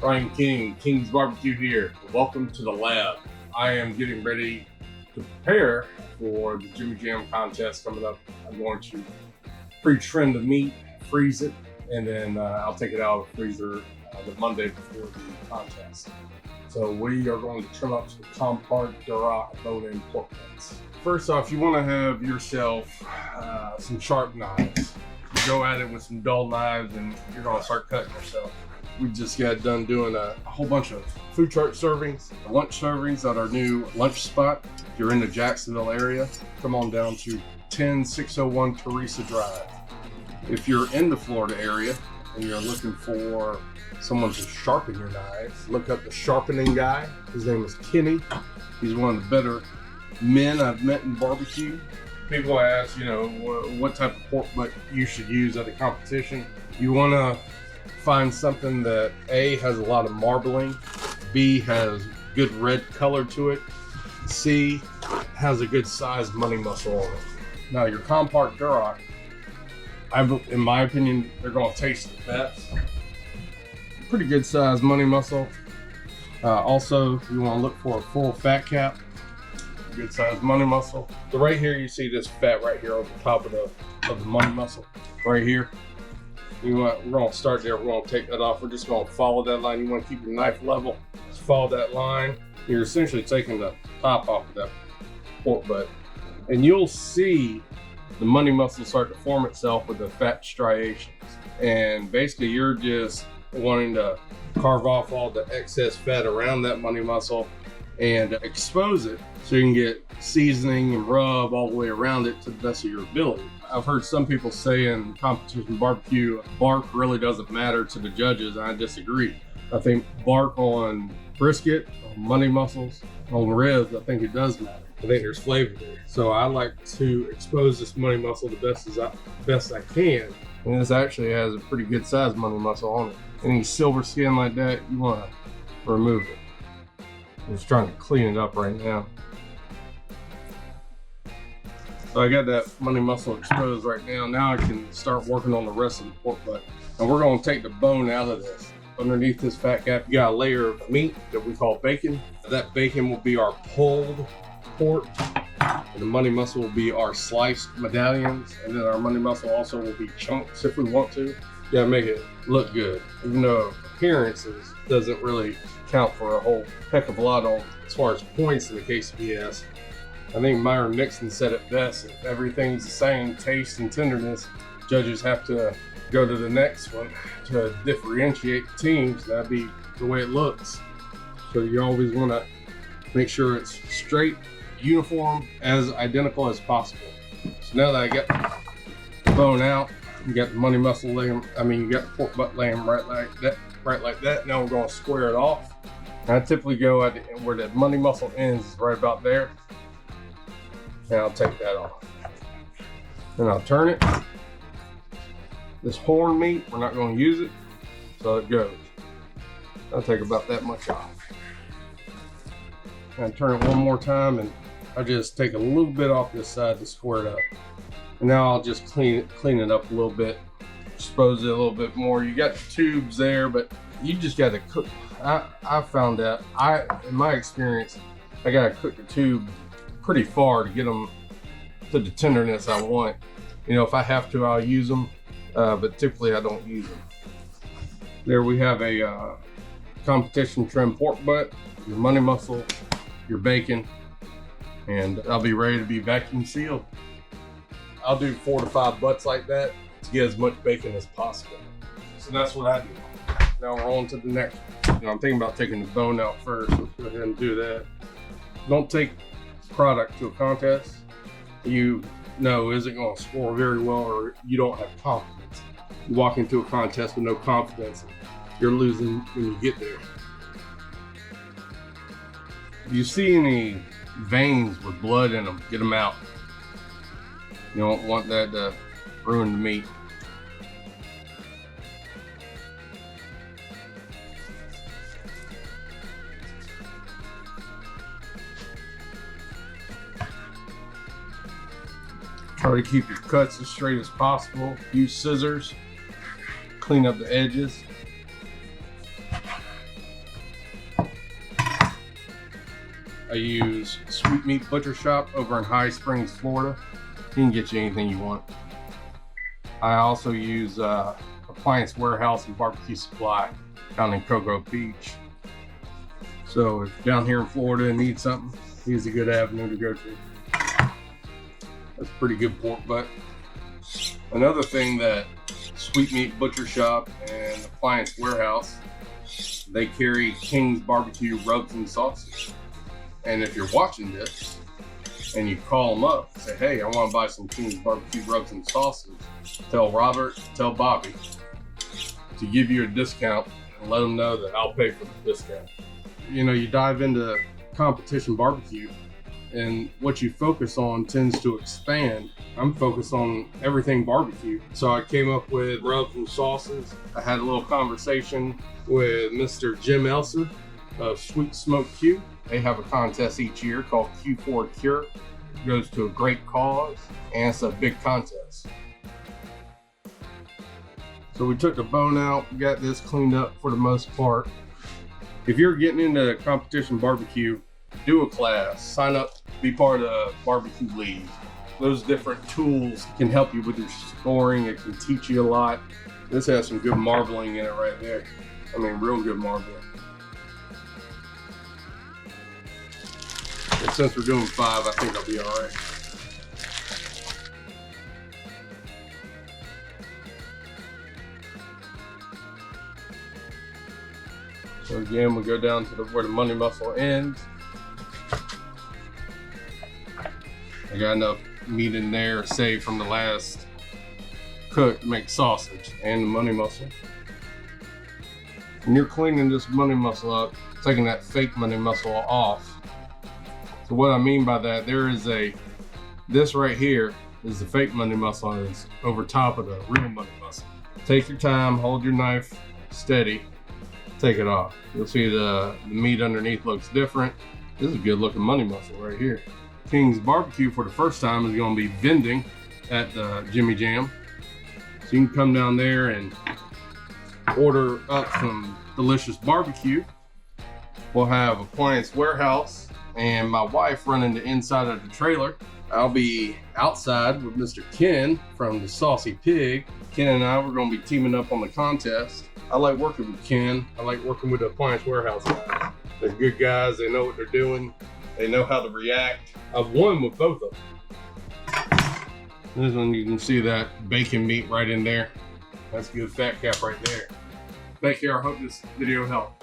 Ryan King, King's Barbecue here. Welcome to the lab. I am getting ready to prepare for the Jimmy Jam contest coming up. I'm going to pre-trim the meat, freeze it, and then I'll take it out of the freezer the Monday before the contest. So we are going to trim up some Compart Duroc bone-in pork butts. First off, you want to have yourself some sharp knives. You go at it with some dull knives and you're going to start cutting yourself. We just got done doing a whole bunch of food truck servings, lunch servings at our new lunch spot. If you're in the Jacksonville area, come on down to 10601 Teresa Drive. If you're in the Florida area and you're looking for someone to sharpen your knives, look up the sharpening guy. His name is Kenny. He's one of the better men I've met in barbecue. People ask, what type of pork butt you should use at a competition. You want to find something that A, has a lot of marbling, B, has good red color to it, C, has a good size money muscle on it. Now your Compart Duroc, in my opinion, they're going to taste the best. Pretty good size money muscle. Also, you want to look for a full fat cap, good size money muscle. So right here, you see this fat right here on the top of the money muscle, right here. We're going to start there. We're going to take that off. We're just going to follow that line. You want to keep your knife level. Just follow that line. You're essentially taking the top off of that pork butt. And you'll see the money muscle start to form itself with the fat striations. And basically, you're just wanting to carve off all the excess fat around that money muscle and expose it so you can get seasoning and rub all the way around it to the best of your ability. I've heard some people say in competition barbecue, bark really doesn't matter to the judges. I disagree. I think bark on brisket, on money muscles, on ribs, I think it does matter. I think there's flavor there. So I like to expose this money muscle the best I can. And this actually has a pretty good size money muscle on it. Any silver skin like that, you want to remove it. I'm just trying to clean it up right now. So I got that money muscle exposed right now. Now I can start working on the rest of the pork butt. And we're going to take the bone out of this. Underneath this fat cap, you got a layer of meat that we call bacon. That bacon will be our pulled pork. And the money muscle will be our sliced medallions. And then our money muscle also will be chunks if we want to. You gotta make it look good. Even though appearances doesn't really count for a whole heck of a lot on as far as points in the KCBS. I think Myron Nixon said it best. If everything's the same, taste and tenderness, judges have to go to the next one to differentiate the teams. That'd be the way it looks. So you always want to make sure it's straight, uniform, as identical as possible. So now that I got the bone out, you got the money muscle laying, you got the pork butt laying right like that. Now we're going to square it off. And I typically go at where the money muscle ends, is right about there. And I'll take that off. Then I'll turn it. This horn meat, we're not going to use it, so it goes. I'll take about that much off. And turn it one more time, and I just take a little bit off this side to square it up. And now I'll just clean it up a little bit, expose it a little bit more. You got the tubes there, but you just got to cook. I found that in my experience, I got to cook the tube pretty far to get them to the tenderness I want. If I have to, I'll use them, but typically I don't use them. There we have a competition trim pork butt, your money muscle, your bacon, and I'll be ready to be vacuum sealed. I'll do 4 to 5 butts like that to get as much bacon as possible. So that's what I do. Now we're on to the next one. I'm thinking about taking the bone out first. Let's go ahead and do that. Don't take product to a contest you know isn't going to score very well, or you don't have confidence. You walk into a contest with no confidence, you're losing when you get there. If you see any veins with blood in them, get them out. You don't want that to ruin the meat. Try to keep your cuts as straight as possible. Use scissors. Clean up the edges. I use Sweet Meat Butcher Shop over in High Springs, Florida. He can get you anything you want. I also use Appliance Warehouse and Barbecue Supply down in Cocoa Beach. So if you're down here in Florida and need something, he's a good avenue to go to. That's pretty good pork butt. Another thing that Sweet Meat Butcher Shop and Appliance Warehouse, they carry King's Barbecue rubs and sauces. And if you're watching this and you call them up, say, hey, I want to buy some King's Barbecue rubs and sauces, tell Robert, tell Bobby to give you a discount and let them know that I'll pay for the discount. You know, you dive into competition barbecue and what you focus on tends to expand. I'm focused on everything barbecue. So I came up with rubs and sauces. I had a little conversation with Mr. Jim Elser of Sweet Smoke Q. They have a contest each year called Q4 Cure. It goes to a great cause and it's a big contest. So we took the bone out, got this cleaned up for the most part. If you're getting into competition barbecue, do a class, sign up, be part of Barbecue League. Those different tools can help you with your scoring. It can teach you a lot. This has some good marbling in it right there. I mean, real good marbling. And since we're doing 5, I think I'll be all right. So again, we go down to where the money muscle ends. I got enough meat in there saved from the last cook to make sausage and the money muscle. When you're cleaning this money muscle up, taking that fake money muscle off. So what I mean by that, this right here is the fake money muscle and it's over top of the real money muscle. Take your time, hold your knife steady, take it off. You'll see the meat underneath looks different. This is a good looking money muscle right here. King's Barbecue for the first time is going to be vending at the Jimmy Jam. So you can come down there and order up some delicious barbecue. We'll have Appliance Warehouse and my wife running the inside of the trailer. I'll be outside with Mr. Ken from the Saucy Pig. Ken and I, we're going to be teaming up on the contest. I like working with Ken. I like working with the Appliance Warehouse guys. They're good guys. They know what they're doing. They know how to react. I've won with both of them. This one, you can see that bacon meat right in there. That's good fat cap right there. Thank you. I hope this video helped.